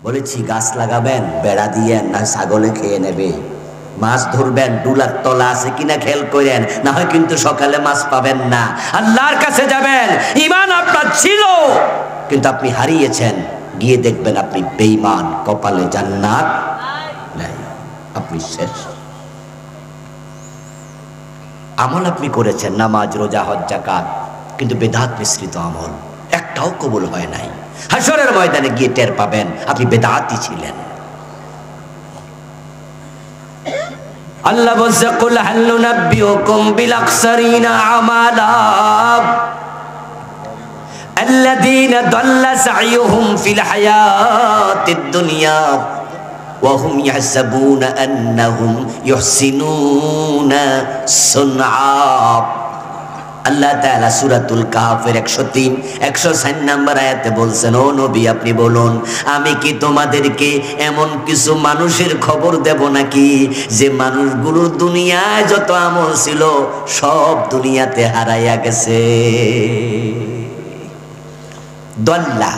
বলেছি গাছ লাগাবেন, বেড়া দিয়েন, না ছাগলে খেয়ে নেবে। মাছ ধরবেন, ডুলার তলা আছে কিনা খেয়াল করেন, না হয় কিন্তু সকালে মাছ পাবেন না। আল্লাহর কাছে যাবেন, ঈমান আপনার ছিল কিন্তু আপনি হারিয়েছেন, গিয়ে দেখবেন আপনি বেঈমান, কপালে জান্নাত নাই, আপনি শেষ। আমল আপনি করেছেন, নামাজ, রোজা, হজ, যাকাত, কিন্তু বেদাত মিশ্রিত আমল একটাও কবুল হয় নাই। হাশরের ময়দানে গিয়ে টের পাবেন আপনি বেদাতি ছিলেন। আল্লাহ বলছে, কুল হাল নুনাব্বিউকুম বিল আকসারিনা আমালা আল্লাযীনা দাল্লা সা'য়ুহুম ফিল হায়াতিদ দুনিয়া ওয়া হুম ইয়াহসাবুনা আন্নাহুম ইউহসিনুনা সুনআ। আল্লাহ তাআলা সূরাতুল কাহফের 103-104 নম্বর আয়াতে বলছেন, ও নবী আপনি বলুন, আমি কি তোমাদেরকে এমন কিছু মানুষের খবর দেব নাকি যে মানুষগুলোর দুনিয়ায় যত আমল ছিল সব দুনিয়াতে হারাইয়া গেছে। দল্লা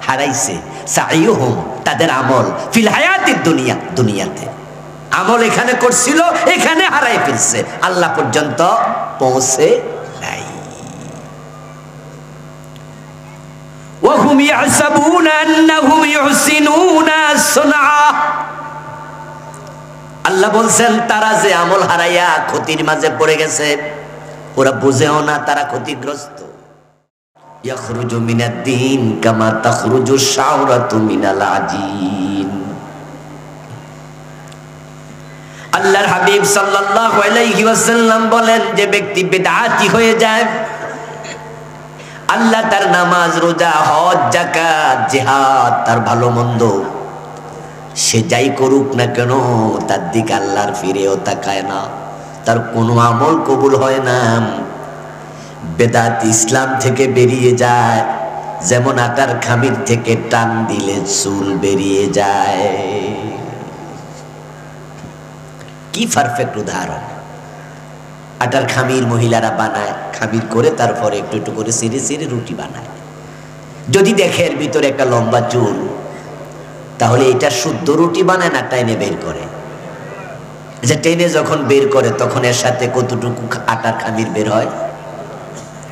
হারাইছে, সাইয়ুহুম তাদের আমল, ফিল হায়াতিদ দুনিয়া দুনিয়াতে আমল এখানে করছিল, এখানে হারাই ফেলছে, আল্লাহ পর্যন্ত পৌঁছে নাই। ওয়াহুম ইয়াহসাবুনা আন্নাহুম ইউহসিনুনা সুনআ। আল্লাহ বলছেন তারা যে আমল হারাইয়া ক্ষতির মাঝে পড়ে গেছে, ওরা বুঝেও না তারা ক্ষতিগ্রস্ত। ইয়াখরুজু মিনাদ-দীন কামা তাখরুজু শাওরাতু মিনাল আজিন। আল্লাহর হাবিব সাল্লাল্লাহু আলাইহি ওয়াসাল্লাম বলেন, যে ব্যক্তি বিদআতি হয়ে যায়, আল্লাহ তার নামাজ, রোজা, হজ, যাকাত, জিহাদ, তার ভালো মন্দ সে যাই করুক না কেন তার দিকে আল্লাহর ফিরেও তাকায় না, তার কোনো আমল কবুল হয় না। বেদাত ইসলাম থেকে বেরিয়ে যায়, যেমন আটার খামির থেকে টান দিলে চুল বেরিয়ে যায়। কি পারফেক্ট উদাহরণ! আটার খামির মহিলারা বানায়, খামির করে তারপরে একটু একটু করে সিঁড়ে সিঁড়ে রুটি বানায়। যদি দেখে এর ভিতরে একটা লম্বা চুল, তাহলে এটা শুদ্ধ রুটি বানায় না টেনে বের করে? যে টেনে যখন বের করে তখন এর সাথে কতটুকু আটার খামির বের হয়?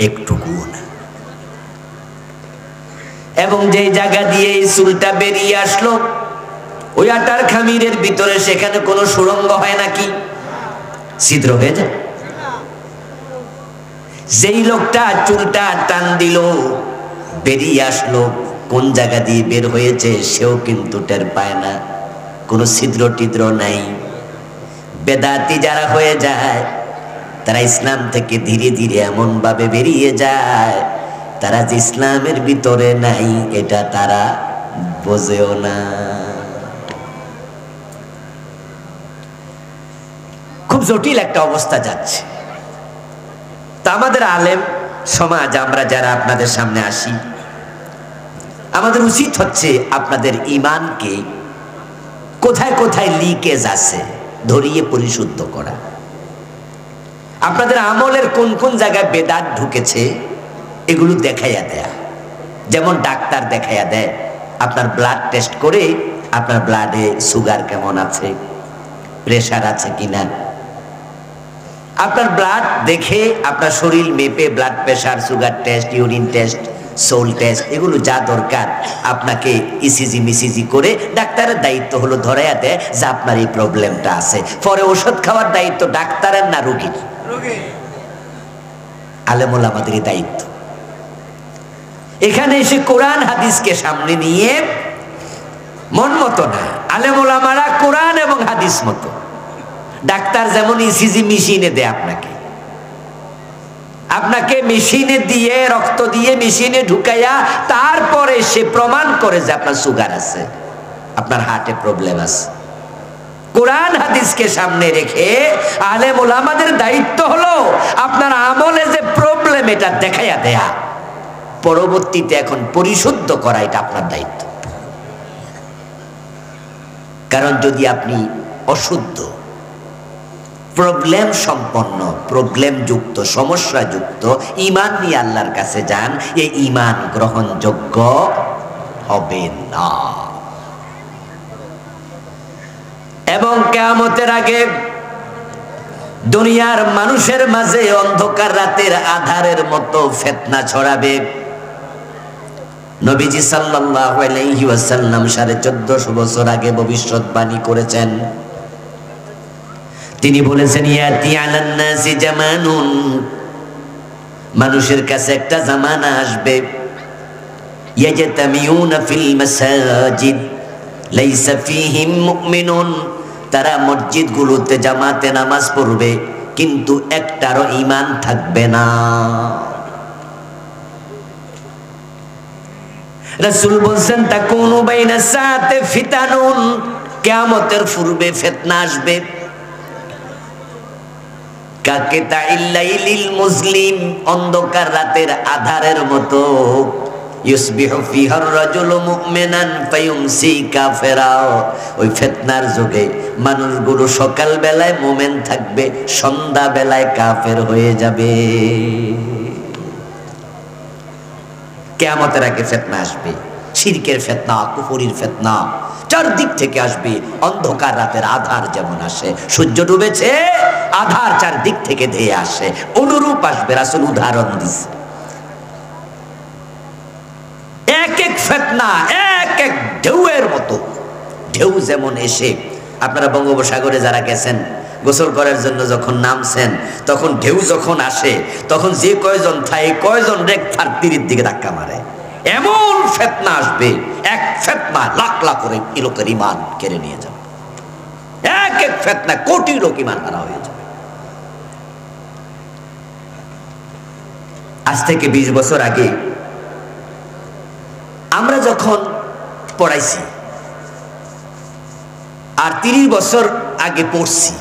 একটুকুও না। এবং যেই জায়গা দিয়ে এই চুলটা বেরিয়ে আসলো ওই আটার খামিরের ভিতরে সেখানে কোনো সুড়ঙ্গ হয় নাকি? ছিদ্র হয়ে যায়। যেই লোকটা চুলটা টান দিল, বেরিয়ে আসলো, কোন জায়গা দিয়ে বের হয়েছে সেও কিন্তু টের পায় না, কোনো ছিদ্র টিদ্র নাই। বেদাতি যারা হয়ে যায় তারা ইসলাম থেকে ধীরে ধীরে এমন ভাবে বেরিয়ে যায়, তারা যে ইসলামের ভিতরে নাই এটা তারা বোঝেও না। খুব জটিল একটা অবস্থা যাচ্ছে। তা আমাদের আলেম সমাজ, আমরা যারা আপনাদের সামনে আসি, আমাদের উচিত হচ্ছে আপনাদের ঈমানকে কোথায় কোথায় লিকেজ আছে ধরিয়ে পরিশুদ্ধ করা। আপনাদের আমলের কোন কোন জায়গায় বেদাত ঢুকেছে এগুলো দেখাইয়া দেয়া। যেমন ডাক্তার দেখাইয়া দেয়, আপনার ব্লাড টেস্ট করে আপনার ব্লাডে সুগার কেমন আছে, প্রেশার আছে কিনা, আপনার ব্লাড দেখে আপনার শরীর মেপে blood pressure, sugar test, urine test, সোল টেস্ট, এগুলো যা দরকার আপনাকে ইসিজি মিসিজি করে ডাক্তারের দায়িত্ব হলো ধরাইয়া দেয় যে আপনার এই প্রবলেমটা আছে। পরে ওষুধ খাওয়ার দায়িত্ব ডাক্তারের না রোগীর? আলেমুল আমাদেরই দায়িত্ব। এখানে এসে কোরআন হাদিসকে সামনে নিয়ে মন মতো না, আলেমুল আমারা কোরআন এবং হাদিস মতো। ডাক্তার যেমন ইসিজি মেশিনে দেয় আপনাকে মেশিনে দিয়ে, রক্ত দিয়ে মেশিনে ঢুকাইয়া তারপরে সে প্রমাণ করে যে আপনার সুগার আছে, আপনার হার্টে প্রবলেম আছে। কোরআন হাদিসকে সামনে রেখে আলেম ওলামাদের দায়িত্ব হলো আপনার আমলে যে প্রবলেম এটা দেখাইয়া দেয়া, পরবর্তীতে এখন পরিশুদ্ধ করা, এটা আপনার দায়িত্ব। কারণ যদি আপনি অশুদ্ধ, প্রবলেম সম্পন্ন, প্রবলেম যুক্ত, সমস্যা যুক্ত ঈমান নিয়ে আল্লাহর কাছে যান, এই ঈমান গ্রহণযোগ্য হবে না। এবং কিয়ামতের আগে দুনিয়ার মানুষের মাঝে অন্ধকার রাতের আধারের মতো ফিতনা ছড়াবে। নবীজি সাল্লাল্লাহু আলাইহি ওয়াসাল্লাম 1450 বছর আগে ভবিষ্যৎবাণী করেছেন। তিনি বলেছেন, ইয়াতি আলান নাসি জামানুন, মানুষের কাছে একটা জামানা আসবে, ইয়াজতামিউনা ফিল মাসাজিদ লাইসা ফীহিম মুমিনুন, তারা মসজিদগুলোতে জামাতে নামাজ পড়বে কিন্তু একটারও ঈমান থাকবে না। রাসূল বলেন, তাকুনু বাইনা সাতে ফিতানুন, কিয়ামতের পূর্বে ফিতনা আসবে। কাকিতাইল লাইলিল মুসলিম, অন্ধকার রাতের আধারের মতো। ইউসবিহু ফিহার রাজুলু মুমিনান ফায়ুমসি কাফিরা, ওই ফিতনার যুগে মানুষগুলো সকাল বেলায় মুমিন থাকবে, সন্ধ্যা বেলায় কাফের হয়ে যাবে। কিয়ামতের আগে ফিতনা আসবে, শিরকের ফিতনা, কুফরির ফিতনা, চারদিক থেকে আসবে। অন্ধকার রাতের আধার যেমন আসে, সূর্য ডুবেছে, আধার চারদিক থেকে ধেয়ে আসে, অনুরূপ আসবে। রাসূল উদাহরণ দিছে। এক এক ফিতনা এক এক ঢেউয়ের মতো। ঢেউ যেমন এসে, আপনারা বঙ্গোপসাগরে যারা গেছেন গোসল করার জন্য যখন নামছেন, তখন ঢেউ যখন আসে তখন যে কয়জন থাকে কয়জন রেক তীরের দিকে ধাক্কা মারে, এমন ফিতনা আসবে। এক ফিতনা লাখ লাখ করে লোকের ঈমান কেড়ে নিয়ে যাবে। এক এক ফিতনা কোটি লোক ঈমান হারা হয়ে যাবে। আজ থেকে 20 বছর আগে আমরা যখন পড়াইছি, আর 30 বছর আগে পড়ছি,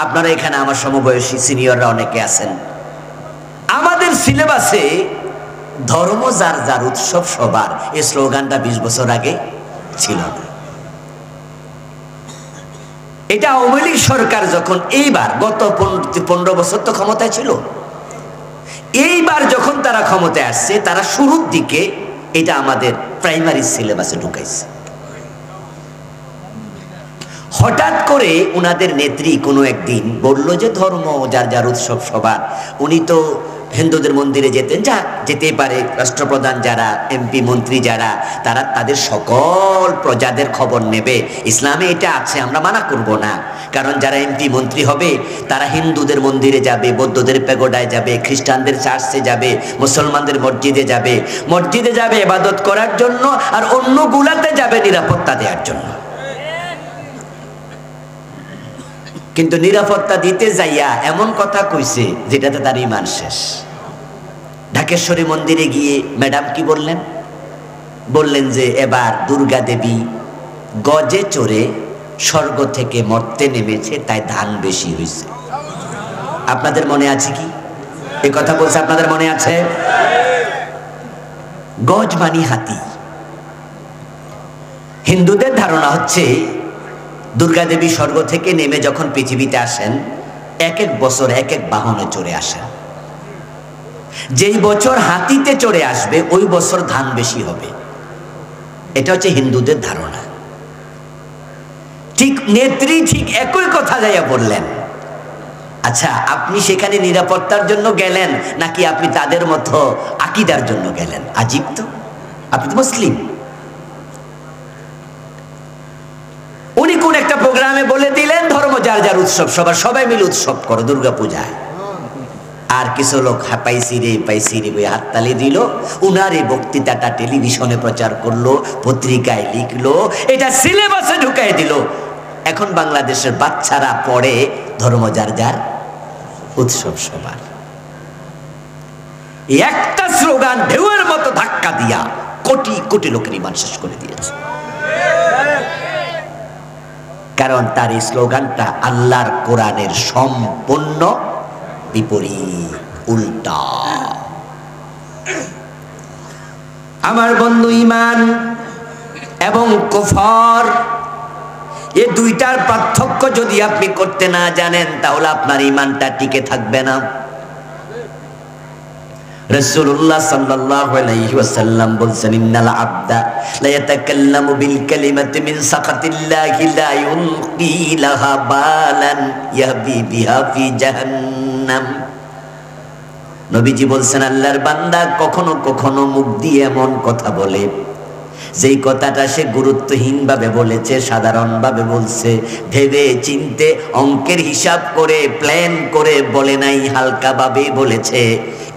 আপনারা এখানে আমার সমবয়সী সিনিয়ররা অনেকে আছেন, আমাদের সিলেবাসে ধর্ম যার যার উৎসব সবার, এই স্লোগানটা 20 বছর আগে ছিল না। এটা আওয়ামী লীগ সরকার যখন এইবার গত 15 বছর তো ক্ষমতায় ছিল, এইবার যখন তারা ক্ষমতায় আসছে, তারা শুরুর দিকে এটা আমাদের প্রাইমারি সিলেবাসে ঢুকাইছে। হঠাৎ করে উনাদের নেত্রী কোনো একদিন বলল যে ধর্ম যার যার উৎসব সবার। উনি তো হিন্দুদের মন্দিরে যেতেন, যা যেতে পারে, রাষ্ট্রপ্রধান যারা, এমপি মন্ত্রী যারা, তারা তাদের সকল প্রজাদের খবর নেবে। ইসলামে এটা আছে, আমরা মানা করব না। কারণ যারা এমপি মন্ত্রী হবে তারা হিন্দুদের মন্দিরে যাবে, বৌদ্ধদের পেগোডায় যাবে, খ্রিস্টানদের চার্চে যাবে, মুসলমানদের মসজিদে যাবে, মসজিদে যাবে ইবাদত করার জন্য, আর অন্য গুলাতে যাবে নিরাপত্তা দেওয়ার জন্য। কিন্তু নিরাপত্তা দিতে যাইয়া এমন কথা কইছে যেটাতে তার ঈমান শেষ। ঢাকেশ্বরী মন্দিরে গিয়ে ম্যাডাম কি বললেন? বললেন যে এবার দুর্গা দেবী গজে চড়ে স্বর্গ থেকে মর্তে নেমেছে, তাই ধান বেশি হয়েছে। আপনাদের মনে আছে কি এই কথা বলছে? আপনাদের মনে আছে? গজ মানি হাতি। হিন্দুদের ধারণা হচ্ছে দুর্গা দেবী স্বর্গ থেকে নেমে যখন পৃথিবীতে আসেন, এক এক বছর এক এক বাহনে চড়ে আসেন। যেই বছর হাতিতে চড়ে আসবে ওই বছর ধান বেশি হবে। এটা হচ্ছে হিন্দুদের ধারণা। ঠিক নেত্রী ঠিক একই কথা যাইয়া বললেন। আচ্ছা, আপনি সেখানে নিরাপত্তার জন্য গেলেন নাকি আপনি তাদের মতো আকীদার জন্য গেলেন? আজীব তো, আপনি তো মুসলিম। উনি কোন একটা প্রোগ্রামে বলে দিলেন ধর্ম যার যার উৎসব সবার, সবাই মিলে উৎসব করো দুর্গা পূজায়। আর কিছু লোক পাইসিরে পাইসিরে বই হাততালি দিল। উনার এই বক্তৃতাটা টেলিভিশনে প্রচার করলো, পত্রিকায় লিখলো, এটা সিলেবাসে ঢুকাই দিল। এখন বাংলাদেশের বাচ্চারা পড়ে ধর্ম যার যার উৎসব সবার। একটা স্লোগান ঢেউয়ের মতো ধাক্কা দিয়া কোটি কোটি লোকের ঈমান শেষ করে দিয়েছে। কারণ তার এই স্লোগানটা আল্লাহর কোরআনের সম্পূর্ণ বিপরীত, উল্টা। আমার বন্ধু, ঈমান এবং কুফর এই দুইটার পার্থক্য যদি আপনি করতে না জানেন তাহলে আপনার ঈমানটা টিকে থাকবে না। রাসূলুল্লাহ সাল্লাল্লাহু আলাইহি ওয়াসাল্লাম বলছেন, ইন্নাল আবদা লা ইয়াতাকাল্লামু বিল কালিমাতি মিন সাখাতিল্লাহি লা ইউলকি লাহা বালান ইয়াহবি বিহা ফি জাহান্নাম। নবীজি বলছেন, আল্লাহর বান্দা কখনো কখনো মুখ দিয়ে এমন কথা বলে যেই কথাটা সে গুরুত্বহীনভাবে বলেছে, সাধারণভাবে বলছে, ভেবে চিনতে অঙ্কের হিসাব করে প্ল্যান করে বলে নাই, হালকাভাবে বলেছে,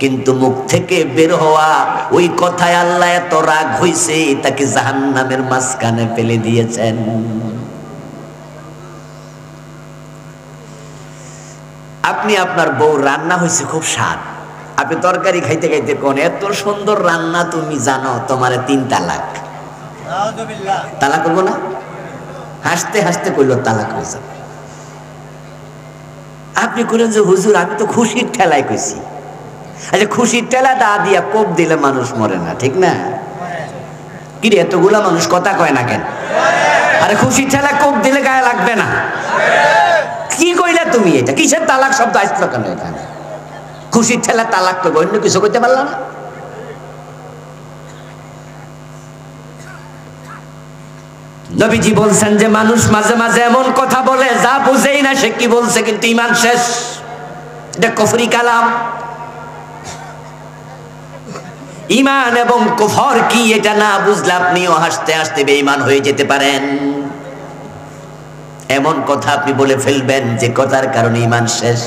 কিন্তু মুখ থেকে বের হওয়া ওই কথায় আল্লাহ এত রাগ হইছে তাকে জাহান্নামের মাঝখানে ফেলে দিয়েছেন। আপনি আপনার বউ রান্না হয়েছে খুব স্বাদ, আপনি তরকারি খাইতে খাইতে কোন এত সুন্দর রান্না তুমি জানো, তোমার 3 তালাক। তালাক করবো না? হাসতে হাসতে কইল তালাক হয়ে যাবে। আপনি কইলেন যে হুজুর আমি তো খুশির ঠেলায় কইছি। আচ্ছা, খুশির ঠেলা দা দিয়া কোপ দিলে মানুষ মরে না, ঠিক না? কি রে, এতগুলা মানুষ কথা কয় না কেন? আরে খুশির ঠেলা কোপ দিলে গায়ে লাগবে না? কি কইলা তুমি? এটা কিসের তালাক শব্দ আসলো কেন এখানে? খুশির ঠেলা তালাক করবো, অন্য কিছু করতে পারলাম না? নবীজি বলছেন যে মানুষ মাঝে মাঝে এমন কথা বলে যা বুঝেই না সে কি বলছে, কিন্তু ঈমান শেষ। এটা কুফরি কালাম। ঈমান এবং কুফর কি এটা না বুঝলে আপনিও হাসতে হাসতে বেঈমান হয়ে যেতে পারেন। এমন কথা আপনি বলে ফেলবেন যে কথার কারণে ঈমান শেষ।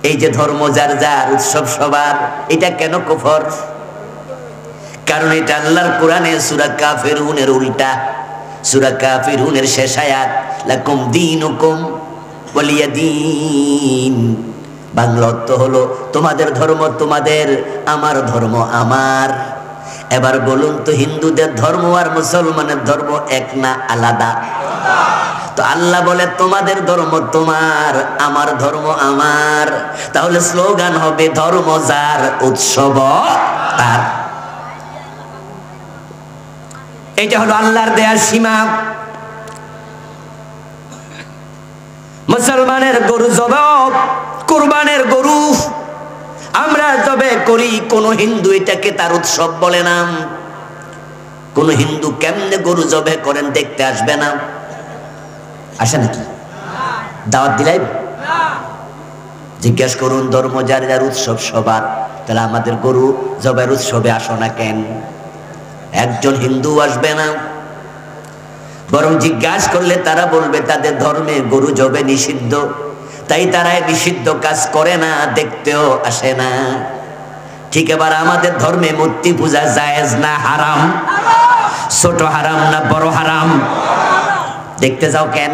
এই যে ধর্ম যার যার, উৎসব সবার, এটা কেন কুফর? কারণ এটা আল্লাহর কোরআনে সূরা কাফিরুনের উল্টা। সূরা কাফিরুনের শেষ আয়াত, লাকুম দীনুকুম ওয়ালিয়া দীন। বাংলা অর্থ হলো তোমাদের ধর্ম তোমাদের, আমার ধর্ম আমার। এবার বলুন তো, হিন্দুদের ধর্ম আর মুসলমানের ধর্ম এক না আলাদা? তো আল্লাহ বলে তোমাদের ধর্ম তোমার, আমার ধর্ম আমার। তাহলে স্লোগান হবে ধর্ম যার, উৎসব তার। এটা হলো আল্লাহর দেয়ার সীমা। মুসলমানের গরু জবাব, কুরবানের গরু আমরা জবে করি, কোন হিন্দু এটাকে তার উৎসব বলে না। কোন হিন্দু কেমনে গরু জবে করেন দেখতে আসবে না? আসে নাকি? দাওয়াত দিলাই? জিজ্ঞেস করুন, ধর্ম যার যার, উৎসব সবার, তাহলে আমাদের গরু জবের উৎসবে আসো না কেন? একজন হিন্দু আসবে না। বরং জিজ্ঞাসা করলে তারা বলবে তাদের ধর্মে গরু জবে নিষিদ্ধ, তাই তারা নিষিদ্ধ কাজ করে না, দেখতেও আসে না। ঠিক এবার আমাদের ধর্মে মূর্তি পূজা জায়েজ না হারাম? ছোট হারাম না বড় হারাম? দেখতে যাও কেন?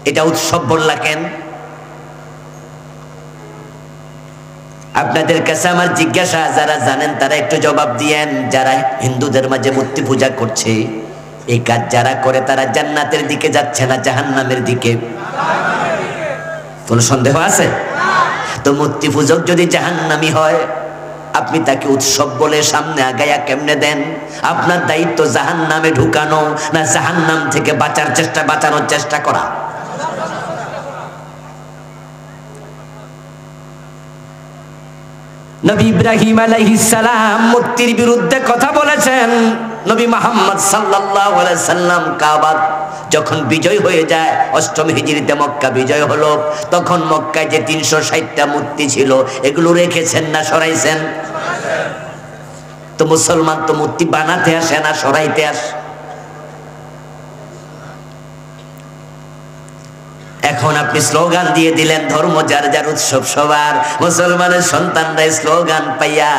এটা উৎসব বললা কেন? আপনাদের কাছে আমার জিজ্ঞাসা, যারা জানেন তারা একটু জবাব দিয়েন। যারা হিন্দুদের মাঝে মূর্তি পূজা করছে, এই কাজ যারা করে তারা জান্নাতের দিকে যাচ্ছে না জাহান্নামের দিকে? কোন সন্দেহ আছে? তো মূর্তি পূজক যদি জাহান্নামী হয়, আপনি তাকে উৎসব বলে সামনে আগায়া কেমনে দেন? আপনার দায়িত্ব জাহান্নামে ঢুকানো না জাহান্নাম থেকে বাঁচানোর চেষ্টা করা? নবী ইব্রাহিম আলাইহিস সালাম মূর্তির বিরুদ্ধে কথা বলেছেন। নবী মুহাম্মদ সাল্লাল্লাহু আলাইহি সাল্লাম কাবা যখন বিজয় হয়ে যায়, 8ম হিজরিতে মক্কা বিজয় হলো, তখন মক্কায় যে 360টা মূর্তি ছিল এগুলো রেখেছেন না সরাইছেন? তো মুসলমান তো মূর্তি বানাতে আসে না, সরাইতে আসে। এখন আপনি স্লোগান দিয়ে দিলেন ধর্ম যার যার, উৎসব সবার। মুসলমানের সন্তানরা স্লোগান পাইয়া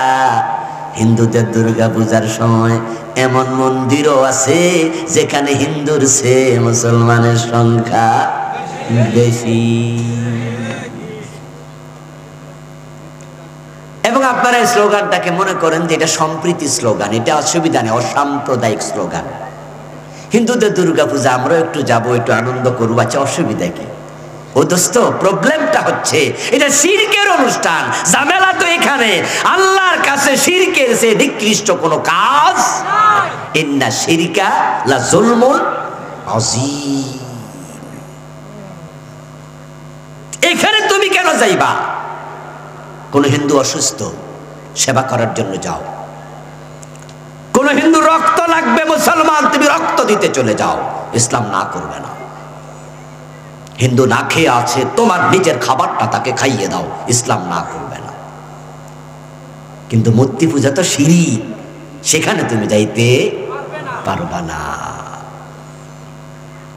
হিন্দুদের দুর্গা পূজার সময় এমন মন্দিরও আছে যেখানে হিন্দুর চেয়ে মুসলমানের সংখ্যা বেশি। এবং আপনারা এই স্লোগানটাকে মনে করেন যে এটা সম্প্রীতি স্লোগান, এটা অসুবিধা নেই, অসাম্প্রদায়িক স্লোগান। হিন্দুদের দুর্গা পূজা আমরা একটু যাবো, একটু আনন্দ করবো, আচ্ছা অসুবিধা কি? ও দোস্ত, প্রবলেমটা হচ্ছে এটা শিরকের অনুষ্ঠান। ঝামেলা তো এখানে, আল্লাহর কাছে শিরকের চেয়ে নিকৃষ্ট কোনো কাজ। ইন্না শিরকা লা যুলমুন আযীম। এখানে তুমি কেন যাইবা? কোন হিন্দু অসুস্থ, সেবা করার জন্য যাও। কোন হিন্দু রক্ত লাগবে, মুসলমান তুমি রক্ত দিতে চলে যাও। ইসলাম না করবে না। হিন্দু না খেয়ে আছে, তোমার নিজের খাবারটা তাকে খাইয়ে দাও, ইসলাম না করবে না। কিন্তু মূর্তি পূজা তো শিরক, সেখানে তুমি যাইতে পারবা না।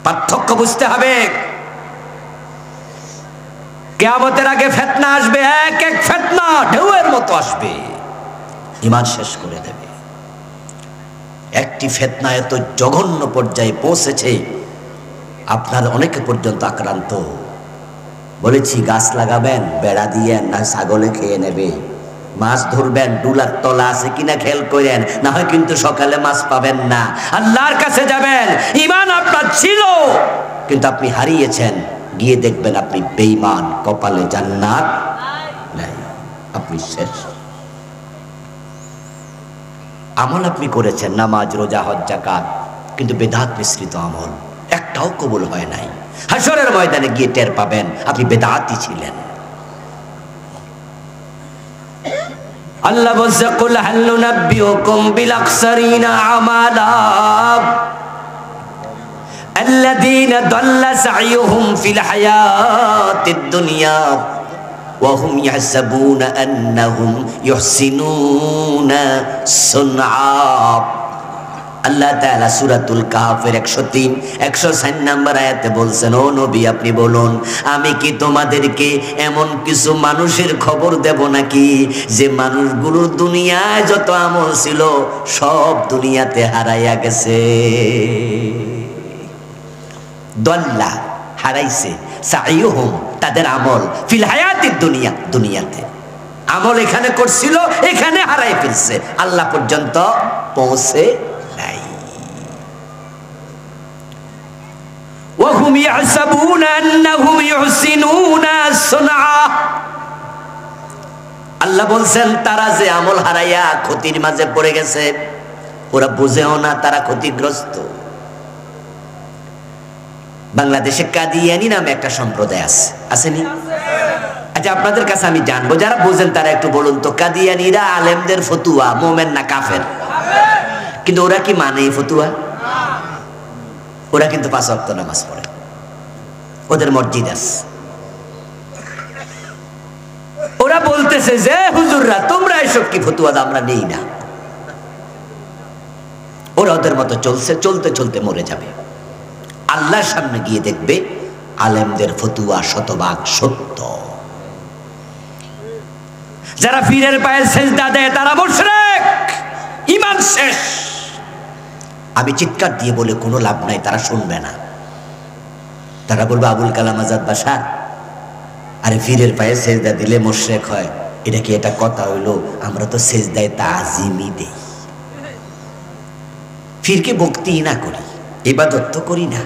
পার্থক্য বুঝতে হবে। কিয়ামতের আগে ফিতনা আসবে, এক এক ফিতনা ঢেউয়ের মতো আসবে, ঈমান শেষ করে দেবে। একটি ফিতনা এত জঘন্য পর্যায়ে পৌঁছেছে, আপনার অনেকে পর্যন্ত আক্রান্ত। বলেছি গাছ লাগাবেন, বেড়া দিয়েন, না ছাগলে খেয়ে নেবে। মাছ ধরবেন, ডুলার তলা আছে কিনা খেয়াল করেন, না হয় কিন্তু সকালে মাছ পাবেন না। আল্লাহর কাছে যাবেন, ঈমান আপনার ছিল কিন্তু আপনি হারিয়েছেন, গিয়ে দেখবেন আপনি বেঈমান, কপালে জান্নাত নাই, আপনি শেষ। আমল আপনি করেছেন, নামাজ, রোজা, হজ, যাকাত, কিন্তু বেদাত মিশ্রিত আমল একটাও কবুল হয় নাই। হাশরের ময়দানে গিয়ে টের পাবেন আপনি বেদাতি ছিলেন। আল্লাহ বলছে, কুল হাল নুনাব্বিউকুম বিল আকসারিনা আমালা আল্লাযীনা দাল্লা সা'য়ুহুম ফিল হায়াতিদ দুনিয়া ওয়া হুম ইয়াহসাবুনা আন্নাহুম ইহসিনুনা সুনআ। আল্লাহ তাআলা সূরাতুল কাহফের 103 104 নম্বর আয়াতে বলছেন, ও নবী আপনি বলুন, আমি কি তোমাদেরকে এমন কিছু মানুষের খবর দেব নাকি যে মানুষগুলো দুনিয়ায় যত আমল ছিল সব দুনিয়াতে হারাইয়া গেছে। দল্লা হারাইছে, সাইয়ুহুম তাদের আমল, ফিল হায়াতিদ দুনিয়া দুনিয়াতে আমল এখানে করছিল, এখানে হারাই ফেলছে, আল্লাহ পর্যন্ত পৌঁছে নাই। ওয়াহুম ইয়াহসাবুনা আন্নাহুম ইহসিনুনা সুনআ। আল্লাহ বলছেন তারা যে আমল হারাইয়া ক্ষতির মাঝে পড়ে গেছে, ওরা বুঝেও না তারা ক্ষতিগ্রস্ত। বাংলাদেশে কাদিয়ানি নামে একটা সম্প্রদায় আছে, আসেনি? আচ্ছা আপনাদের কাছে আমি জানবো, যারা বোঝেন তারা একটু বলুন তো, কাদিয়ানিরা আলেমদের ফতুয়া মোমেন না কাফের? কিন্তু ওরা কি মানে ফতুয়া? ওরা কিন্তু 5 ওয়াক্ত নামাজ পড়ে, ওদের মসজিদ আছে। ওরা বলতেছে যে হুজুররা তোমরা এসব কি ফতুয়া আমরা নেই না। ওরা ওদের মতো চলছে, চলতে চলতে মরে যাবে। আল্লাহর সামনে গিয়ে দেখবে আলেমদের ফতুয়া শতভাগ সত্য। যারা পীরের পায়ে সেজদা দেয় তারা মুশরিক, ঈমান শেষ। আমি চিৎকার দিয়ে বলে কোনো লাভ নাই, তারা শুনবে না। তারা বলবে আবুল কালাম আজাদ বাশার, আরে পীরের পায়ে সেজদা দিলে মুশরিক হয়, এটা কি এটা কথা হইলো? আমরা তো সেজদায় তাজিমই দেই, পীরকে ভক্তি না করি, ইবাদত তো করি না।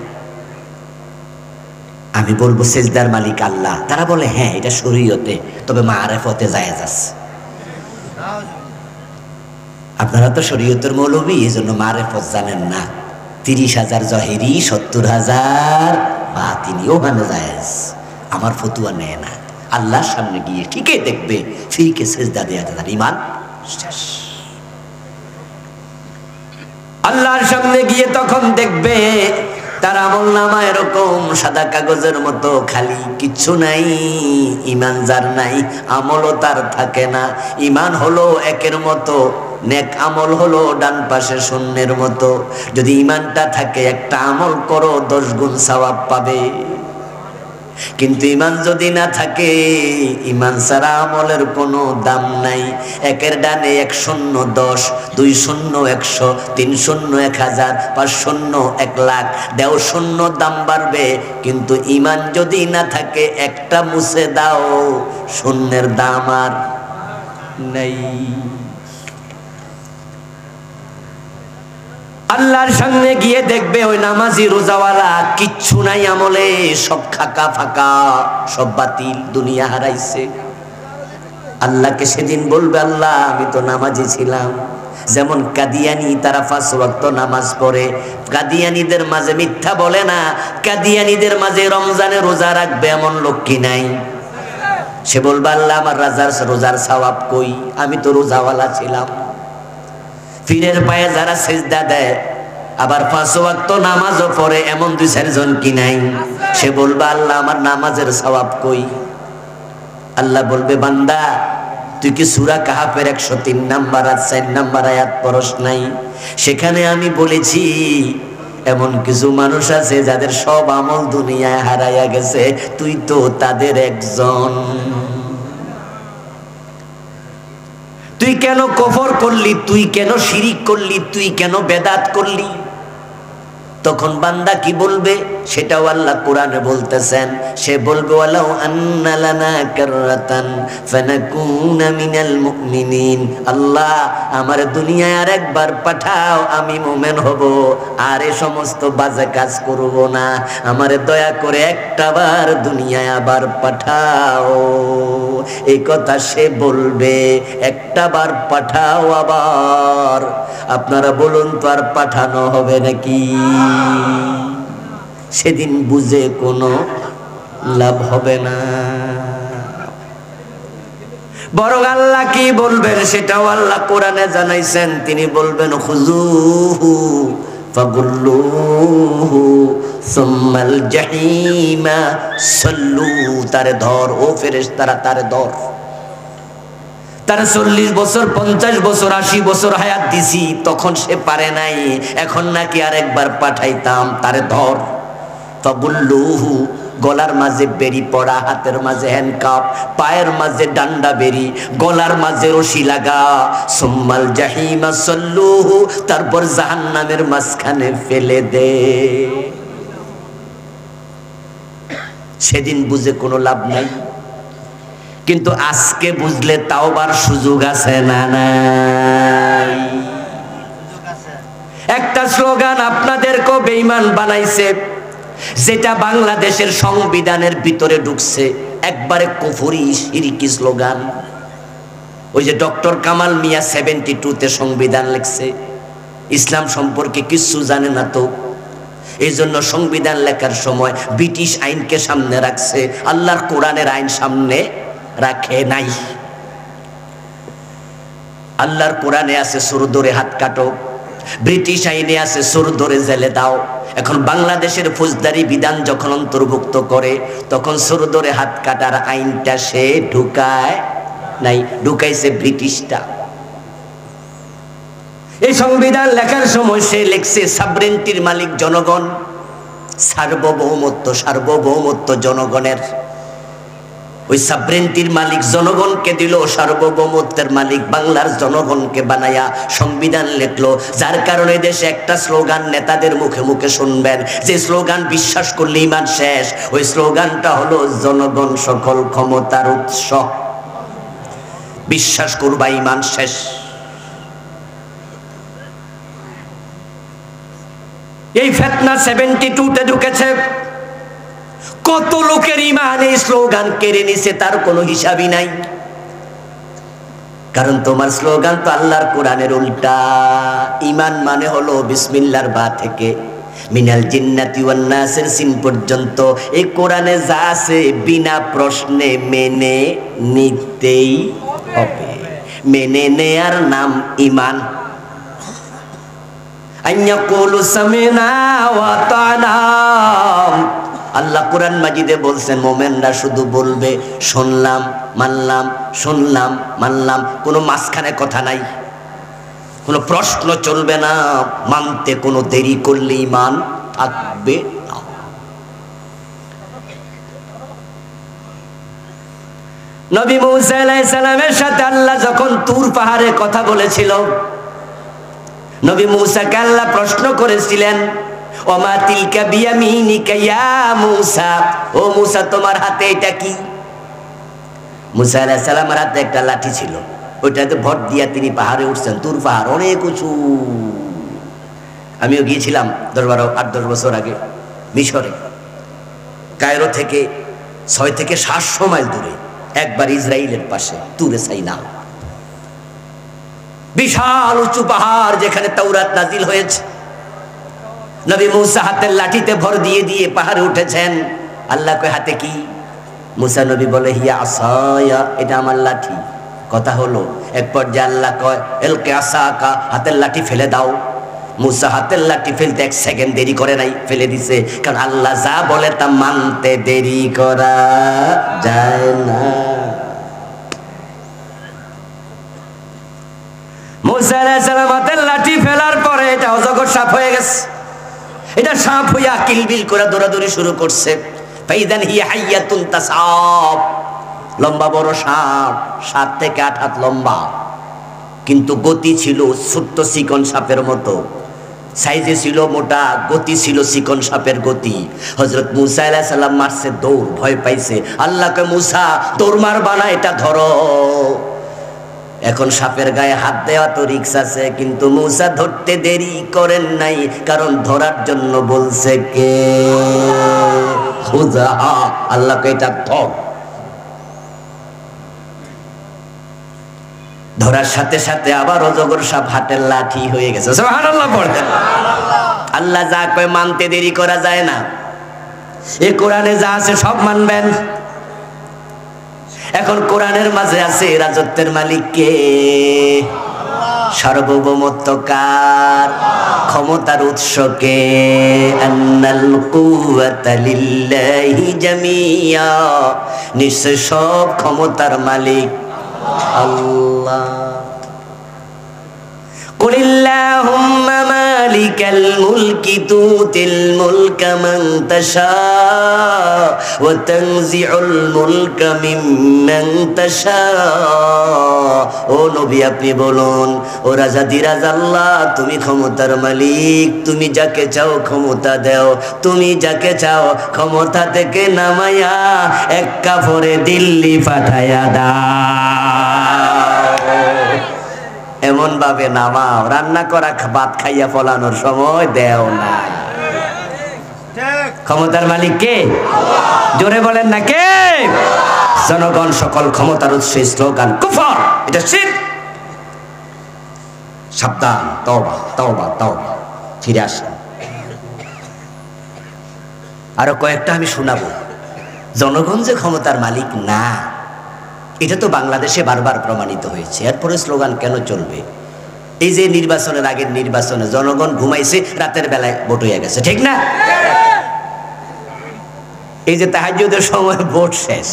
আমি বলবো সেজদার মালিক আল্লাহ, তারা বলে হ্যাঁ এটা শরীয়তে, তবে মারেফতে জায়েজ আছে। আপনারা তো শরীয়তের মৌলবী, এই জন্য মারেফত জানেন না। 30,000 জহিরি, 70,000 বাতিনি, ওখানে জায়েজ। আমার ফতুয়া নেয় না। আল্লাহর সামনে গিয়ে ঠিকই দেখবে ফিরকে সেজদা দেয়া তার ঈমান শেষ। আল্লাহর সামনে গিয়ে তখন দেখবে তার আমলনামা এরকম সাদা কাগজের মতো খালি, কিচ্ছু নাই। ঈমান যার নাই, আমলও তার থাকে না। ঈমান হলো একের মতো, নেক আমল হলো ডান পাশে শূন্যের মতো। যদি ঈমানটা থাকে, একটা আমল করো 10 গুণ সওয়াব পাবে। কিন্তু ঈমান যদি না থাকে, ঈমান ছাড়া আমলের কোনো দাম নাই। একের ডানে 1 শূন্য 10, 2 শূন্য 100, 3 শূন্য 1000, 5 শূন্য 1 লাখ, 1.5 শূন্য দাম বাড়বে। কিন্তু ঈমান যদি না থাকে, একটা মুছে দাও, শূন্যের দাম আর নাই। আল্লাহর সামনে গিয়ে দেখবে ওই নামাজি রোজাওয়ালা কিচ্ছু নাই আমলে, সব খাকা ফাঁকা, সব বাতিল, দুনিয়া হারাইছে। আল্লাহকে সেদিন বলবে আল্লাহ আমি তো নামাজি ছিলাম। যেমন কাদিয়ানি, তারা 5 ওয়াক্ত নামাজ পড়ে, কাদিয়ানিদের মাঝে মিথ্যা বলে না। কাদিয়ানিদের মাঝে রমজানে রোজা রাখবে এমন লোক কি নাই? সে বলবে আল্লাহ আমার রোজার সওয়াব কই, আমি তো রোজাওয়ালা ছিলাম। পীরের পায়ে যারা সিজদা দেয় আবার 5 ওয়াক্ত নামাজও পড়ে এমন 2-4 জন কি নাই? সে বলবে আল্লাহ আমার নামাজের সওয়াব কই? আল্লাহ বলবে বান্দা তুই কি সূরা কাহাফের 103 নাম্বার আর 4 নাম্বার আয়াত পড়স নাই? সেখানে আমি বলেছি এমন কিছু মানুষ আছে যাদের সব আমল দুনিয়ায় হারাইয়া গেছে, তুই তো তাদের একজন। তুই কেন কুফর করলি, তুই কেন শিরিক করলি, তুই কেন বেদাত করলি? তখন বান্দা কি বলবে সেটাও আল্লাহ কোরআনে বলতেছেন। সে বলবে ওয়ালাউ আন্না লানা কাররাতান ফানাকুনা মিনাল মুমিনিন, আল্লাহ আমার দুনিয়ায় আর একবার পাঠাও, আমি মুমিন হব, আর এই সমস্ত বাজে কাজ করব না। আমারে দয়া করে একটাবার দুনিয়ায় আবার পাঠাও। এই কথা সে বলবে, একটাবার পাঠাও আবার। আপনারা বলুন তো আর পাঠানো হবে নাকি? সেদিন বুঝে কোনো লাভ হবে না। বরং আল্লাহ কি বলবেন সেটাও আল্লাহ কোরআনে জানাইছেন। তিনি বলবেন খুযুহু ফাগুল্লুহু সুম্মাল জাহিমা সাল্লু, তারে ধর ও ফেরেশতারা, তারে ধর। তার 40 বছর 50 বছর 80 বছর হায়াত দিছি, তখন সে পারে নাই, এখন নাকি আরেকবার পাঠাইতাম, তারে ধর। ফাগুল্লুহু, গলার মাঝে বেরি পড়া, হাতের মাঝে হ্যান্ডকাপ, পায়ের মাঝে ডান্ডা বেরি, গলার মাঝে রশি লাগা। সুম্মাল জাহিমা সাল্লুহু, তারপর জাহান্নামের মাঝখানে ফেলে দে। সেদিন বুঝে কোনো লাভ নাই, কিন্তু আজকে বুঝলে তাওবার সুযোগ আছে না নাই? একটা স্লোগান আপনাদেরকেও বেঈমান বানাইছে, যেটা বাংলাদেশের সংবিধানের ভিতরে ঢুকছে, একবারে কুফরি শিরকি স্লোগান। ওই যে ডক্টর কামাল মিয়া 72-তে সংবিধান লিখছে, ইসলাম সম্পর্কে কিচ্ছু জানে না তো, এই জন্য সংবিধান লেখার সময় ব্রিটিশ আইনকে সামনে রাখছে, আল্লাহর কোরআনের আইন সামনে রাখে নাই। আল্লাহর কোরআনে আছে সুর ধরে হাত কাটো, ব্রিটিশ আইনে আছে সুর ধরে জেলে দাও। এখন বাংলাদেশের ফৌজদারি বিধান যখন অন্তর্ভুক্ত করে, তখন সুর ধরে হাত কাটার আইনটা সে ঢুকায় নাই, ঢুকাইছে ব্রিটিশটা। এই সংবিধান লেখার সময় সে লিখছে সাবরেন্টির মালিক জনগণ, সার্বভৌমত্ব জনগণের। ওই সাবরেন্টির মালিক জনগণকে দিল, সার্বভৌমত্বের মালিক বাংলার জনগণকে বানায়া সংবিধান লিখলো। যার কারণে দেশে একটা স্লোগান নেতাদের মুখে মুখে শুনবেন, যে স্লোগান বিশ্বাস করলে ঈমান শেষ। ওই স্লোগানটা হলো জনগণ সকল ক্ষমতার উৎস, বিশ্বাস করবা ঈমান শেষ। এই ফিতনা 72-তে ঢুকেছে। কত লোকের ঈমান এই স্লোগান কেড়ে নিছে তার কোনো হিসাবই নাই। কারণ তোমার স্লোগান তো আল্লাহর কোরআনের উল্টা। ঈমান মানে হলো বিসমিল্লাহর বা থেকে মিনাল জিন্নাতি ওয়ান নাসের সিন পর্যন্ত এই কোরআনে যা আছে বিনা প্রশ্নে মেনে নিতেই হবে। মেনে নেয়ার নাম ঈমান। আইয়াকুলু সামিনা ওয়া আতানা, আল্লাহ কোরআন মাজিদে বলছেন মুমিনরা শুধু বলবে শুনলাম মানলাম, শুনলাম মানলাম, কোনো মাঝখানে কথা নাই, কোনো প্রশ্ন চলবে না, মানতে কোনো দেরি করলে ঈমান থাকবে না। নবী মূসা আলাইহিস সালামের সাথে আল্লাহ যখন তুর পাহাড়ে কথা বলেছিল, নবী মূসাকে আল্লাহ প্রশ্ন করেছিলেন ওমা তিলকা বিয়ামিনিকা ইয়া মূসা, ও মূসা তোমার হাতে এটা কি? মূসা আলাইহিস সালামের হাতে একটা লাঠি ছিল, ওইটাতে ভর দিয়া তিনি পাহাড়ে উঠছেন। তুর পাহাড় অনেক উঁচু। আমিও গিয়েছিলাম 8-10 বছর আগে মিশরে। কায়রো থেকে 6 থেকে 700 মাইল দূরে, একবার ইসরায়েলের পাশে তুরে সাইনা, বিশাল উঁচু পাহাড় যেখানে তাওরাত নাজিল হয়েছে। নবী মূসা হাতের লাঠিতে ভর দিয়ে দিয়ে পাহাড়ে উঠেছেন। আল্লাহ কয় হাতে কি? মুসা নবী বলে হিয়া আসায়া, এটা আমার লাঠি। কথা হলো, এক পর্যায়ে আল্লাহ কয় এলকে আসাকা, হাতের লাঠি ফেলে দাও। মুসা হাতের লাঠি ফেলতে 1 সেকেন্ড দেরি করে নাই, ফেলে দিছে। কারণ আল্লাহ যা বলে তা মানতে দেরি করা যায় না। মুসা আলাইহিস সালাম হাতের লাঠি ফেলার পরে এটা অজগর সাপ হয়ে গেছে। এটা সাপ হইয়া কিলবিল করে দৌড়াদৌড়ি শুরু করছে। ফাইদান হিয়া হাইয়াতুন তাসাব, লম্বা বড় সাপ, 7 থেকে 8 হাত লম্বা, কিন্তু গতি ছিল ছোট্ট চিকন সাপের মতো। সাইজে ছিল মোটা, গতি ছিল চিকন সাপের গতি। হযরত মুসা আলাইহিস সালাম মারছে দৌড়, ভয় পাইছে। আল্লাহকে মুসা দৌড় মারবা না, এটা ধরো। এখন সাপের গায়ে হাত দেওয়া তো রিস্ক আছে, কিন্তু মুসা ধরতে দেরি করেন নাই, কারণ ধরার জন্য বলছে কে? খুদা, আল্লাহকে এটা ধর। ধরার সাথে সাথে আবার অজগর সাপ হাতের লাঠি হয়ে গেছে। সুবহানাল্লাহ পড়তেন। আল্লাহ যা কয় মানতে দেরি করা যায় না। এই কোরআনে যা আছে সব মানবেন। এখন কোরআনের মাঝে আছে রাজত্বের মালিক কে? সার্বভৌমত্ব কার? ক্ষমতার উৎস কে? আন্নাল কুওয়াতা লিল্লাহি জামিয়া, নিশ্চয় সব ক্ষমতার মালিক আল্লাহ। কুলিল্লাহুম্মা মালিকাল মুলকি তুতিল মুলকা মান তাশা ওয়া তানজিউল মুলকা মিম্মান তাশা। ও নবী, আপনি বলুন, ও রাজাদিরাজ আল্লাহ, তুমি ক্ষমতার মালিক, তুমি যাকে চাও ক্ষমতা দাও, তুমি যাকে চাও ক্ষমতা থেকে নামাইয়া এক কাফরে দিল্লি পাঠাইয়া দাও। এমন ভাবে নামাও, রান্না করা ভাত খাইয়া ফলানোর সময় দেও না। ক্ষমতার মালিক কে? জোরে বলেন না কে? জনগণ সকল ক্ষমতার উৎস। স্লোগান কুফর, এটা শিরক। সাবধান, তওবা তওবা তওবা, ফিরে আসেন। আরো কয়েকটা আমি শোনাবো। জনগণ যে ক্ষমতার মালিক না, এটা তো বাংলাদেশে বারবার প্রমাণিত হয়েছে। এরপরে স্লোগান কেন চলবে? এই যে নির্বাচনের আগের নির্বাচনে জনগণ ঘুমাইছে, রাতের বেলায় ভোট হয়ে গেছে, ঠিক না? এই যে তাহাজ্জুদের সময় ভোট শেষ,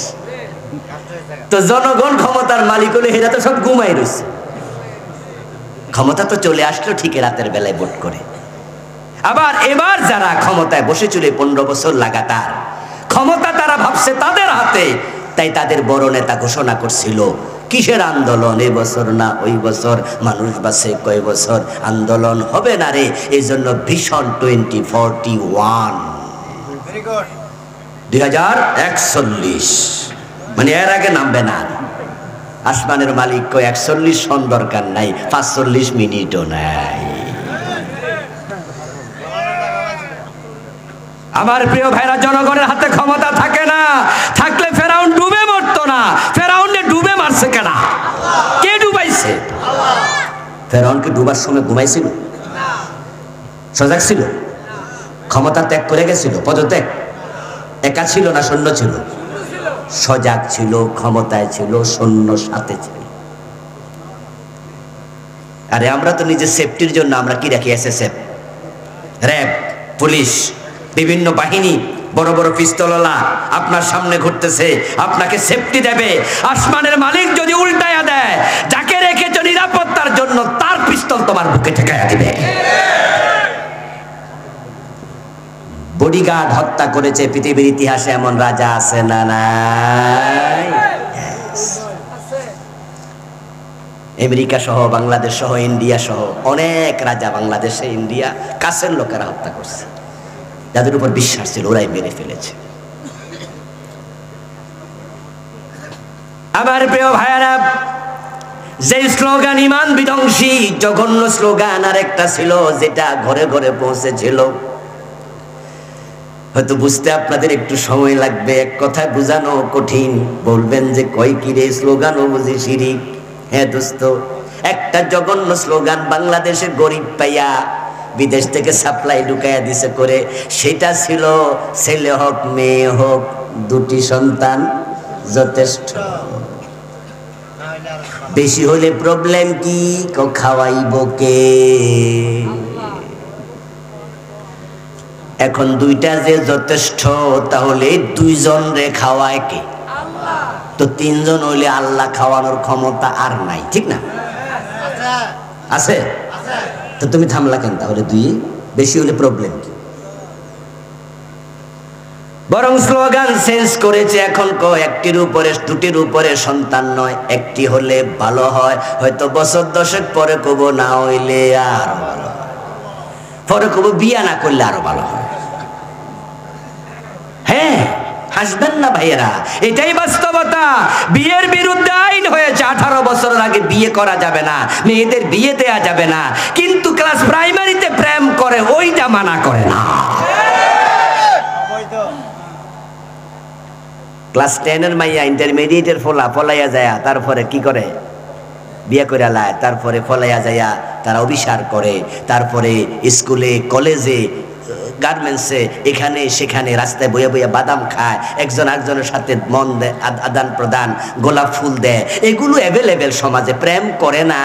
তো জনগণ ক্ষমতার মালিক হলে এরা তো সব ঘুমাই রয়েছে। ক্ষমতা তো চলে আসলো ঠিকই, রাতের বেলায় ভোট করে। আবার এবার যারা ক্ষমতায় বসেছিল 15 বছর লাগাতার, ক্ষমতা তারা ভাবছে তাদের হাতে, তাই তাদের বড় নেতা ঘোষণা করছিল কিসের আন্দোলন, এ বছর না ওই বছর, মানুষ বাঁচে কয় বছর, আন্দোলন হবে না রে। এই জন্য ভিশন 2041, 2041, মানে এর আগে নামবে না। আসমানের মালিক কয় 41 সন দরকার নাই, 45 মিনিটও নাই। আমার প্রিয় ভাইরা, জনগণের হাতে ক্ষমতা থাকে না, থাকলে ফেরাউন ডুবে মরতো না। ফেরাউনকে ডুবে মারছে কেনা? কে ডুবাইছে? ফেরাউনকে ডুবার সময় ঘুমাইছিল? সজাগ ছিল? ক্ষমতা ত্যাগ করে গেছিল? পদত্যাগ? একা ছিল না সৈন্য ছিল? সজাগ ছিল, ক্ষমতায় ছিল, সৈন্য সাথে ছিল। আরে আমরা তো নিজের সেফটির জন্য আমরা কি রাখি? এসএসএফ, র্যাব, পুলিশ, বিভিন্ন বাহিনী, বড় বড় পিস্তলওয়ালা আপনার সামনে ঘুরতেছে, আপনাকে সেফটি দেবে। আসমানের মালিক যদি উল্টায়া দেয়, যাকে রেখেছো নিরাপত্তার জন্য, তার পিস্তল তোমার বুকে ঠেকায়া দিবে। বডিগার্ড হত্যা করেছে পৃথিবীর ইতিহাসে এমন রাজা আছে না নাই? আমেরিকা সহ, বাংলাদেশ সহ, ইন্ডিয়া সহ অনেক রাজা বাংলাদেশে, ইন্ডিয়া কাছের লোকেরা হত্যা করছে, যাদের উপর বিশ্বাস ছিল, ওরাই মেরে ফেলেছে। আমার প্রিয় ভাইয়ারা, যে স্লোগান ইমান বিধ্বংসী, জঘন্য স্লোগান আর একটা ছিল যেটা ঘরে ঘরে পৌঁছেছিল। হয়তো বুঝতে আপনাদের একটু সময় লাগবে, এক কথায় বোঝানো কঠিন। বলবেন যে কয় কি রে, স্লোগানও বুঝি শিরিক? হ্যাঁ দোস্ত, একটা জঘন্য স্লোগান বাংলাদেশের গরিব পাইয়া বিদেশ থেকে সাপ্লাই ঢুকাইয়া দিছে করে। সেটা ছিল ছেলে হোক মেয়ে হোক, 2টি সন্তান যথেষ্ট। বেশি হলে প্রবলেম কি? খাওয়াইব কে? এখন দুইটা যে যথেষ্ট, তাহলে দুইজন রে খাওয়ায় কে? তো তিনজন হইলে আল্লাহ খাওয়ানোর ক্ষমতা আর নাই, ঠিক না? আছে? তো তুমি থামলা কেন তাহলে? দুই বেশি হলে প্রবলেম কি? বরং স্লোগান চেঞ্জ করেছে, এখন একটির উপরে দুটির উপরে সন্তান নয়, একটি হলে ভালো হয়। হয়তো বছর 10 পরে কব না হইলে আর ভালো হয়, পরে কব বিয়া না করলে আরো ভালো হয়। হ্যাঁ, হাসবেন না ভাইয়েরা, এটাই বাস্তবতা। বিয়ের বিরুদ্ধে আইন হয়েছে, 18 বছরের আগে বিয়ে করা যাবে না, মেয়েদের বিয়ে দেয়া যাবে না, কিন্তু ক্লাস প্রাইমারিতে প্রেম করে ওইটা মানা করে না। ক্লাস 10-এর মাইয়া ইন্টারমিডিয়েটের ফলাইয়া যায়, তারপরে কি করে? বিয়ে করে লায়, তারপরে ফলাইয়া যাইয়া তারা অভিসার করে, তারপরে স্কুলে কলেজে গার্মেন্টসে এখানে সেখানে রাস্তায় বইয়া বইয়া বাদাম খায়, একজন একজনের সাথে মন দেয়, আদান প্রদান, গোলাপ ফুল দেয়, এগুলো অ্যাভেলেবেল সমাজে। প্রেম করে না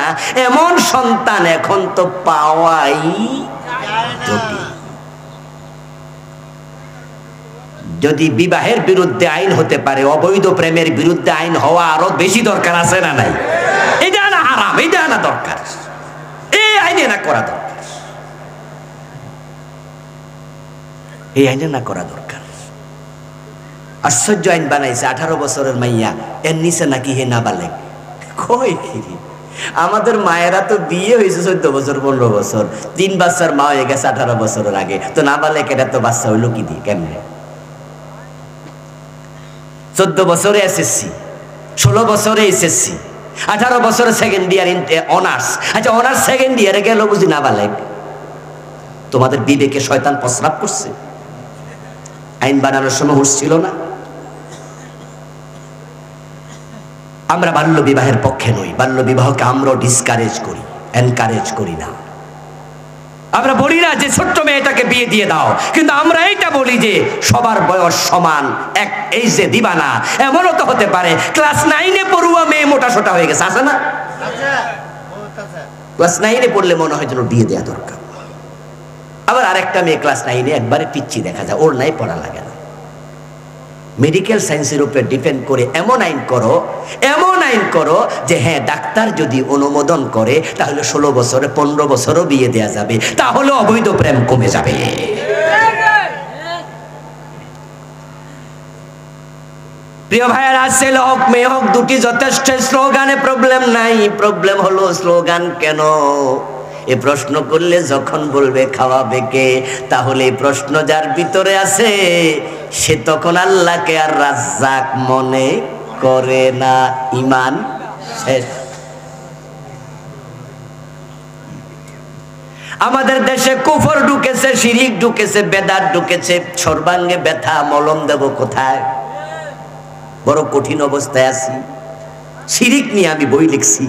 এমন সন্তান এখন তো পাওয়াই জটিল। যদি বিবাহের বিরুদ্ধে আইন হতে পারে, অবৈধ প্রেমের বিরুদ্ধে আইন হওয়া আরো বেশি দরকার, আছে না নাই? এটা না হারাম, এটা না দরকার, এই আইনে না করা দরকার, এই আইনে না করা দরকার। আশ্চর্য আইন বানাইছে, 18 বছরের মাইয়া, এর নিচে নাকি হে নাবালেগ। কই কি আমাদের মায়েরা তো বিয়ে হয়েছে 14 বছর 15 বছর, 3 বাচ্চার মা হয়ে গেছে 18 বছরের আগে, তো নাবালেগ এটা তো বাচ্চা হইলো কি দিয়ে? কেমনে? 14 বছরে এসএসসি, 16 বছরে এসএসসি, 18 বছরে সেকেন্ড ইয়ার অনার্স। আচ্ছা, অনার্স সেকেন্ড ইয়ারে গেল বুঝি নাবালেগ? তোমাদের বিবেকে শয়তান প্রস্রাব করছে? আইন বানানোর সময় হুঁশ ছিল না? আমরা বাল্য বিবাহের পক্ষে নই, বাল্য বিবাহকে আমরাও ডিসকারেজ করি, এনকারেজ করি না। আমরা বলি না যে ছোট্ট মেয়েটাকে বিয়ে দিয়ে দাও, কিন্তু আমরা এইটা বলি যে সবার বয়স সমান, এক এই যে দিবা না। এমনও তো হতে পারে ক্লাস 9-এ পড়ুয়া মেয়ে মোটা সোটা হয়ে গেছে, আছে না? ক্লাস 9-এ পড়লে মনে হয় যেন বিয়ে দেওয়া দরকার। আবার আরেকটা মেয়ে ক্লাস 9-এ একবারে পিচ্ছি দেখা যায়, ওর নাই পড়া লাগে না। মেডিকেল সায়েন্সের উপরে ডিপেন্ড করে এমন আইন করো, এমন আইন করো যে হ্যাঁ, ডাক্তার যদি অনুমোদন করে তাহলে 16 বছরে 15 বছরও বিয়ে দেওয়া যাবে, তাহলে অবৈধ প্রেম কমে যাবে। প্রিয় ভাইয়েরা, ছেলে হোক মেয়ে হোক দুটি যথেষ্ট। স্লোগানে প্রবলেম নাই, প্রবলেম হলো স্লোগান কেন? এ প্রশ্ন করলে যখন বলবে খাওয়াবে কে, তাহলে এই প্রশ্ন যার ভিতরে আছে সে তখন আল্লাহকে আর রাজ্জাক মনে করে না, ঈমান শেষ। আমাদের দেশে কুফর ঢুকেছে, শিরিক ঢুকেছে, বেদাত ঢুকেছে, সর্বাঙ্গে ব্যথা, মলম দেব কোথায়? বড় কঠিন অবস্থায় আছি। শিরিক নিয়ে আমি বই লিখছি,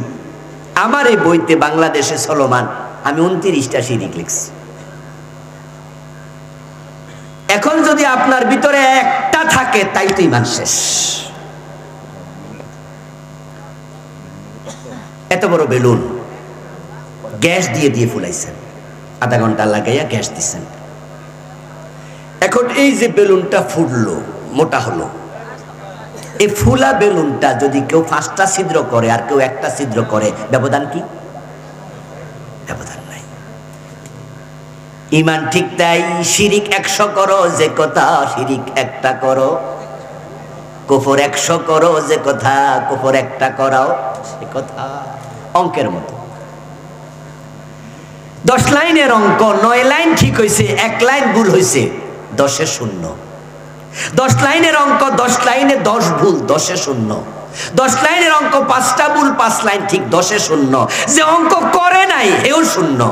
আমার এই বইতে বাংলাদেশে চলমান আমি 29টা শিরিক লিখছি। এখন যদি আপনার ভিতরে একটা থাকে তাই তো ঈমান শেষ। এত বড় বেলুন গ্যাস দিয়ে দিয়ে ফুলাইছেন, আধা ঘন্টা লাগাইয়া গ্যাস দিচ্ছেন। এখন এই যে বেলুনটা ফুললো, মোটা হলো, এই ফুলা বেলুনটা যদি কেউ 5টা ছিদ্র করে আর কেউ একটা ছিদ্র করে, ব্যবধান কি? ব্যবধান নাই। ঈমান ঠিক তাই। শিরিক 100 করো যে কথা, শিরিক একটা করো। কুফর 100 করো যে কথা, কুফর একটা করাও সে কথা। অঙ্কের মতো 10 লাইনের অঙ্ক, 9 লাইন ঠিক হয়েছে, 1 লাইন ভুল হয়েছে, 10-এ 0। 10 লাইনের অঙ্ক, 10 লাইনে 10 ভুল, 10-এ 0। 10 লাইনের অঙ্ক 5টা ভুল, 5 লাইন ঠিক, 10-এ 0। যে অঙ্ক করে নাই এও 0।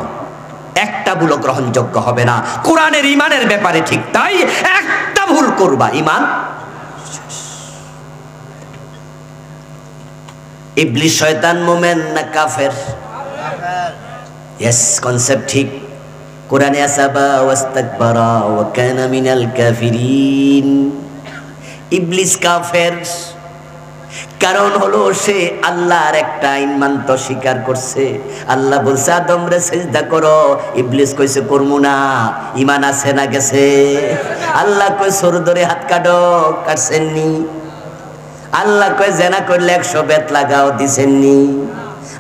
একটা ভুল গ্রহণযোগ্য হবে না। কোরআনের ঈমানের ব্যাপারে ঠিক তাই, একটা ভুল করবা ঈমান শেষ। ইবলিস শয়তান মুমিন না কাফের? ইয়েস, কনসেপ্ট ঠিক। কোরআনে আসাবা ওয়াস্তাকবারা ওয়া কানা মিনাল কাফিরিন। ইবলিস কাফের, কারণ হলো সে আল্লাহর একটা আইন মানতে স্বীকার করছে। আল্লাহ বলছে আদম রে সিজদা করো, ইবলিস কইছে করমু না। ঈমান আছে না গেছে? আল্লাহ কয় সর ধরে হাত কাটো, কাটছেননি। আল্লাহ কয় জেনা করলে 100 বেত লাগাও, দিছেননি।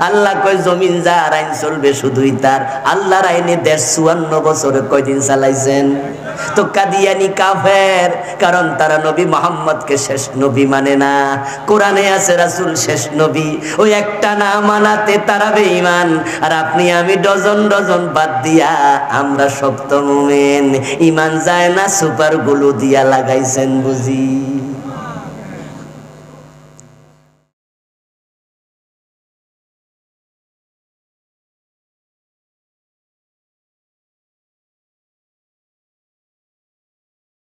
আল্লাহ কয় জমিন যার আইন চলবে শুধুই তার। আল্লাহর আইনে 54 বছরে কয়দিন চালাইছেন? তো কাদিয়ানি কাফের, কারণ তারা নবী মুহাম্মদকে শেষ নবী মানে না। কোরআনে আছে রাসূল শেষ নবী, ওই একটা না মানাতে তারা বেঈমান। আর আপনি আমি ডজন ডজন বাদ দিয়া আমরা শক্ত মুমিন। ঈমান যায় না সুপার গুলো দিয়া লাগাইছেন বুঝি।